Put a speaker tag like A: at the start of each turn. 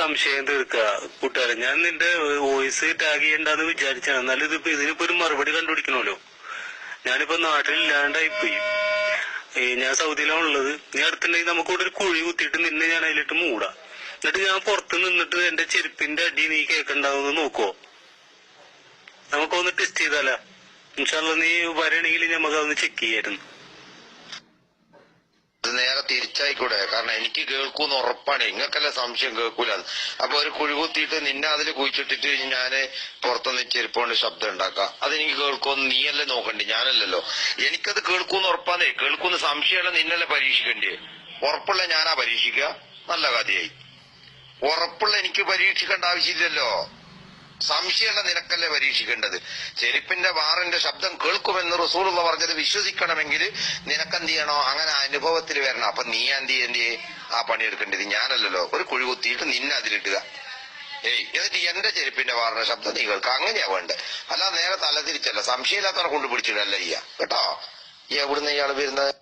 A: സംശയം തീർക്കുക കൂട്ടുകാരൻ. ഞാൻ നിന്റെ വോയിസ് ടാഗ് ചെയ്യണ്ടെന്ന് വിചാരിച്ചാണ്. എന്നാലും ഇതിനിപ്പോ ഒരു മറുപടി കണ്ടുപിടിക്കണമല്ലോ. ഞാനിപ്പോ നാട്ടിലില്ലാണ്ടായിപ്പോയി. ഞാൻ സൗദിയിലാണുള്ളത്. നീ അടുത്തുണ്ടെങ്കിൽ നമുക്കിവിടെ ഒരു കുഴി കുത്തിയിട്ട് നിന്നെ ഞാൻ അതിലിട്ട് മൂടാം. എന്നിട്ട് ഞാൻ പുറത്ത് നിന്നിട്ട് എന്റെ ചെരുപ്പിന്റെ അടി നീ കേൾക്കണ്ടാവുന്ന നോക്കുവോ? നമുക്കൊന്ന് ടെസ്റ്റ് ചെയ്താലാ? ഇൻഷാല്ലാ നീ വരണെങ്കിൽ നമുക്കതൊന്ന് ചെക്ക് ചെയ്യായിരുന്നു.
B: നേരെ തിരിച്ചായിക്കൂടെ? കാരണം എനിക്ക് കേൾക്കൂന്ന് ഉറപ്പാണ്. നിങ്ങൾക്കല്ല സംശയം കേൾക്കൂല. അപ്പൊ ഒരു കുഴികുത്തിയിട്ട് നിന്നെ അതിൽ കുഴിച്ചിട്ടിട്ട് ഞാന് പുറത്തുനിന്ന് ചെരുപ്പോണ്ട് ശബ്ദം ഉണ്ടാക്കാം. അതെനിക്ക് കേൾക്കുമെന്ന് നീയല്ലേ നോക്കണ്ടേ, ഞാനല്ലല്ലോ. എനിക്കത് കേൾക്കൂന്ന് ഉറപ്പാന്നേ. കേൾക്കൂന്ന് സംശയമല്ല നിന്നല്ലേ പരീക്ഷിക്കണ്ടേ. ഉറപ്പുള്ള ഞാനാ പരീക്ഷിക്കുക? നല്ല കഥയായി. ഉറപ്പുള്ള എനിക്ക് പരീക്ഷിക്കേണ്ട ആവശ്യമില്ലല്ലോ. സംശയമല്ല നിനക്കല്ലേ പരീക്ഷിക്കേണ്ടത്. ചെരുപ്പിന്റെ വാറിന്റെ ശബ്ദം കേൾക്കുമെന്ന് റസൂലുള്ള പറഞ്ഞത് വിശ്വസിക്കണമെങ്കിൽ നിനക്കെന്ത് ചെയ്യണോ? അങ്ങനെ അനുഭവത്തിൽ വരണം. അപ്പൊ നീ എന്ത് ആ പണിയെടുക്കേണ്ടത് ഞാനല്ലല്ലോ. ഒരു കുഴി കുത്തിയിട്ട് നിന്നെ അതിലിട്ടുക. എന്നിട്ട് എന്റെ ചെരുപ്പിന്റെ വാറിന്റെ ശബ്ദം നീ കേൾക്കുക. അങ്ങനെയാ വേണ്ടത്. അല്ലാതെ നേരെ തല തിരിച്ചല്ല. സംശയമില്ലാത്തവരെ കൊണ്ട് പിടിച്ചിടല്ല കേട്ടോ. എവിടുന്ന് ഇയാൾ വരുന്നത്?